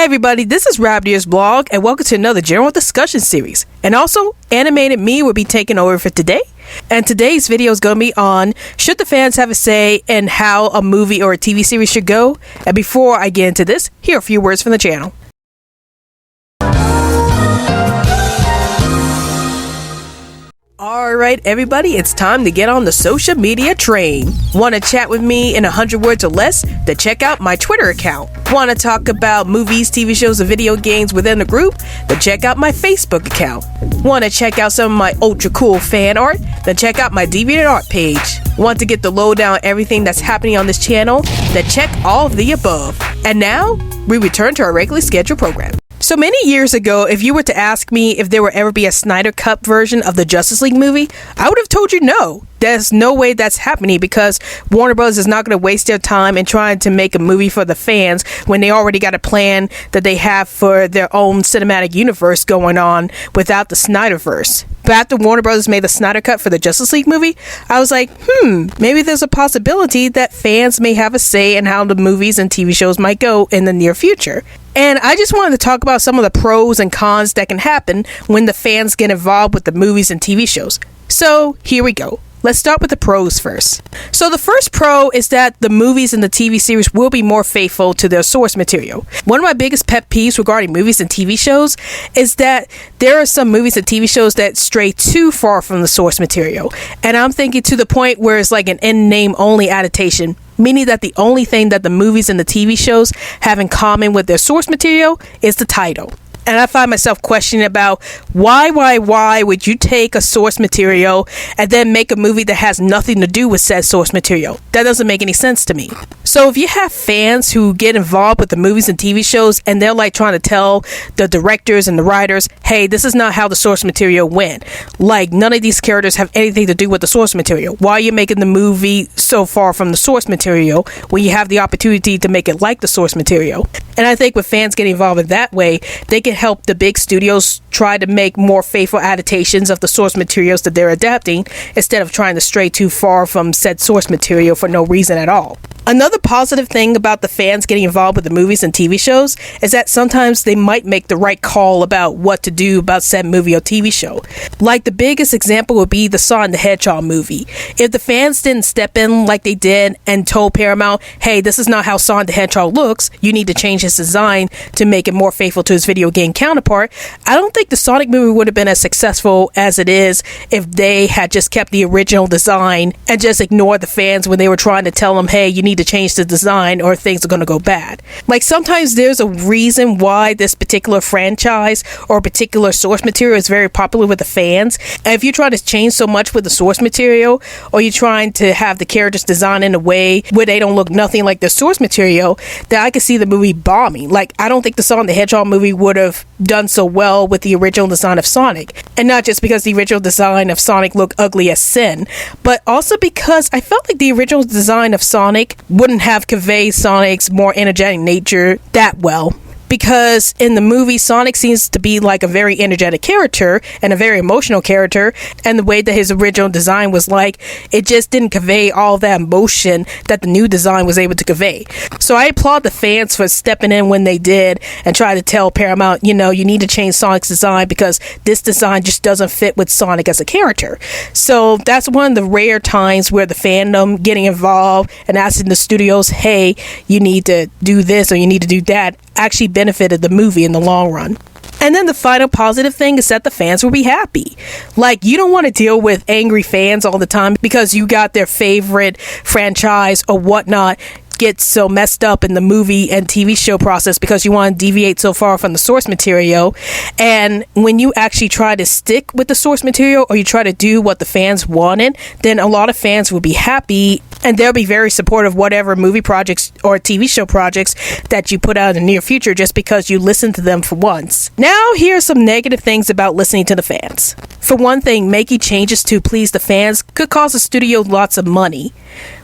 Hey everybody, this is Rabbitearsblog, and welcome to another general discussion series. And also, Animated Me will be taking over for today. And today's video is going to be on, should the fans have a say in how a movie or a TV series should go? And before I get into this, here are a few words from the channel. Alright everybody, it's time to get on the social media train. Want to chat with me in 100 words or less? Then check out my Twitter account. Want to talk about movies, TV shows, and video games within the group? Then check out my Facebook account. Want to check out some of my ultra cool fan art? Then check out my DeviantArt page. Want to get the lowdown on everything that's happening on this channel? Then check all of the above. And now, we return to our regularly scheduled program. So many years ago, if you were to ask me if there would ever be a Snyder Cut version of the Justice League movie, I would have told you no. There's no way that's happening because Warner Bros. Is not going to waste their time in trying to make a movie for the fans when they already got a plan that they have for their own cinematic universe going on without the Snyderverse. But after Warner Bros. Made the Snyder Cut for the Justice League movie, I was like, maybe there's a possibility that fans may have a say in how the movies and TV shows might go in the near future. And I just wanted to talk about some of the pros and cons that can happen when the fans get involved with the movies and TV shows. So here we go. Let's start with the pros first. So the first pro is that the movies and the TV series will be more faithful to their source material. One of my biggest pet peeves regarding movies and TV shows is that there are some movies and TV shows that stray too far from the source material. And I'm thinking to the point where it's like an in-name only adaptation, meaning that the only thing that the movies and the TV shows have in common with their source material is the title. And I find myself questioning about why would you take a source material and then make a movie that has nothing to do with said source material? That doesn't make any sense to me. So if you have fans who get involved with the movies and TV shows and they're like trying to tell the directors and the writers, hey, this is not how the source material went. Like, none of these characters have anything to do with the source material. Why are you making the movie so far from the source material when you have the opportunity to make it like the source material? And I think with fans getting involved in that way, they can help the big studios try to make more faithful adaptations of the source materials that they're adapting instead of trying to stray too far from said source material for no reason at all. Another positive thing about the fans getting involved with the movies and TV shows is that sometimes they might make the right call about what to do about said movie or TV show. Like the biggest example would be the Sonic the Hedgehog movie. If the fans didn't step in like they did and told Paramount, hey, this is not how Sonic the Hedgehog looks, you need to change his design to make it more faithful to his video game counterpart, I don't think the Sonic movie would have been as successful as it is if they had just kept the original design and just ignored the fans when they were trying to tell them, hey, you need to change the design or things are going to go bad. Like, sometimes there's a reason why this particular franchise or particular source material is very popular with the fans. And if you try to change so much with the source material, or you're trying to have the characters designed in a way where they don't look nothing like their source material, then I could see the movie bombing. Like, I don't think the Sonic the Hedgehog movie would have done so well with the original design of Sonic. And not just because the original design of Sonic looked ugly as sin, but also because I felt like the original design of Sonic wouldn't have conveyed Sonic's more energetic nature that well. Because in the movie, Sonic seems to be like a very energetic character and a very emotional character, and the way that his original design was like, it just didn't convey all that emotion that the new design was able to convey. So I applaud the fans for stepping in when they did and try to tell Paramount, you need to change Sonic's design because this design just doesn't fit with Sonic as a character. So that's one of the rare times where the fandom getting involved and asking the studios, hey, you need to do this or you need to do that, actually benefited the movie in the long run. And then the final positive thing is that the fans will be happy. Like, you don't want to deal with angry fans all the time because you got their favorite franchise or whatnot get so messed up in the movie and TV show process because you want to deviate so far from the source material. And when you actually try to stick with the source material or you try to do what the fans wanted, then a lot of fans will be happy and they'll be very supportive of whatever movie projects or TV show projects that you put out in the near future just because you listen to them for once. Now, here's some negative things about listening to the fans. For one thing, making changes to please the fans could cost the studio lots of money.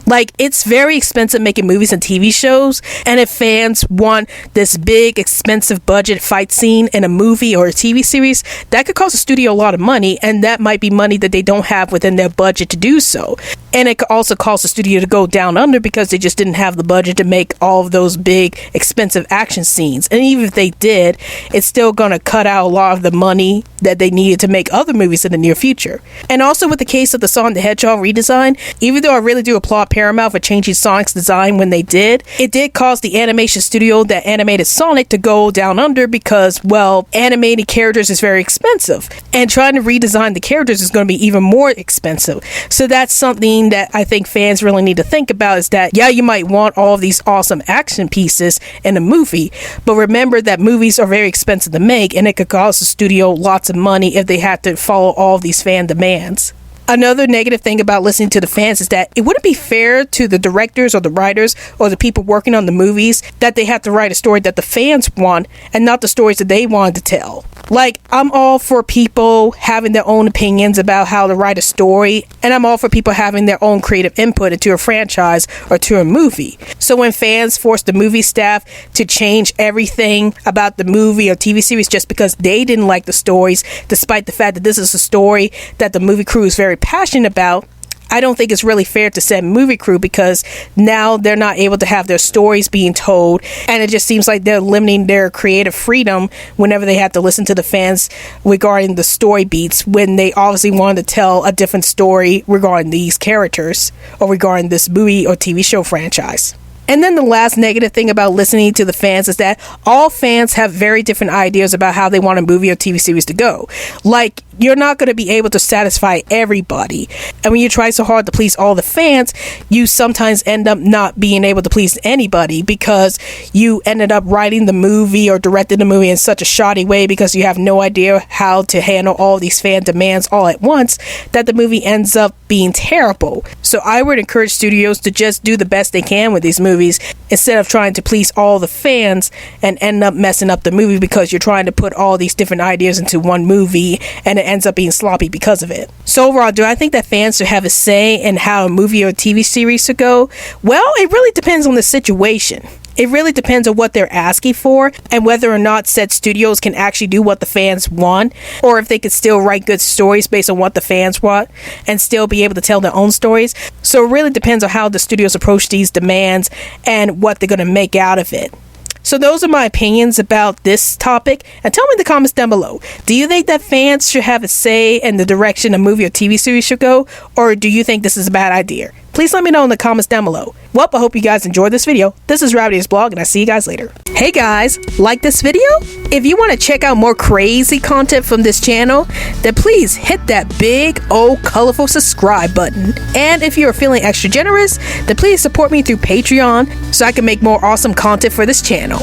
Like, it's very expensive making movies and TV shows, and if fans want this big, expensive budget fight scene in a movie or a TV series, that could cost a studio a lot of money, and that might be money that they don't have within their budget to do so. And it could also cause the studio to go down under because they just didn't have the budget to make all of those big, expensive action scenes. And even if they did, it's still going to cut out a lot of the money that they needed to make other movies in the near future. And also with the case of the Sonic the Hedgehog redesign, even though I really do applaud Paramount for changing Sonic's design when they did, it did cause the animation studio that animated Sonic to go down under because, well, animating characters is very expensive. And trying to redesign the characters is going to be even more expensive. So that's something that I think fans really need to think about, is that, yeah, you might want all of these awesome action pieces in a movie, but remember that movies are very expensive to make, and it could cost the studio lots of money if they had to follow all of these fan demands. Another negative thing about listening to the fans is that it wouldn't be fair to the directors or the writers or the people working on the movies that they have to write a story that the fans want and not the stories that they wanted to tell. Like, I'm all for people having their own opinions about how to write a story, and I'm all for people having their own creative input into a franchise or to a movie. So when fans force the movie staff to change everything about the movie or TV series just because they didn't like the stories, despite the fact that this is a story that the movie crew is very passionate about, I don't think it's really fair to said movie crew, because now they're not able to have their stories being told, and it just seems like they're limiting their creative freedom whenever they have to listen to the fans regarding the story beats, when they obviously wanted to tell a different story regarding these characters or regarding this movie or TV show franchise. And then the last negative thing about listening to the fans is that all fans have very different ideas about how they want a movie or TV series to go. Like, you're not going to be able to satisfy everybody. And when you try so hard to please all the fans, you sometimes end up not being able to please anybody, because you ended up writing the movie or directing the movie in such a shoddy way because you have no idea how to handle all these fan demands all at once, that the movie ends up being terrible. So I would encourage studios to just do the best they can with these movies instead of trying to please all the fans and end up messing up the movie because you're trying to put all these different ideas into one movie and it ends up being sloppy because of it. So overall, do I think that fans should have a say in how a movie or a TV series should go? Well, it really depends on the situation. It really depends on what they're asking for and whether or not said studios can actually do what the fans want, or if they could still write good stories based on what the fans want and still be able to tell their own stories. So it really depends on how the studios approach these demands and what they're going to make out of it. So those are my opinions about this topic, and tell me in the comments down below. Do you think that fans should have a say in the direction a movie or TV series should go, or do you think this is a bad idea? Please let me know in the comments down below. Well, I hope you guys enjoyed this video. This is Rabbitearsblog, and I'll see you guys later. Hey guys, like this video? If you want to check out more crazy content from this channel, then please hit that big old colorful subscribe button. And if you are feeling extra generous, then please support me through Patreon so I can make more awesome content for this channel.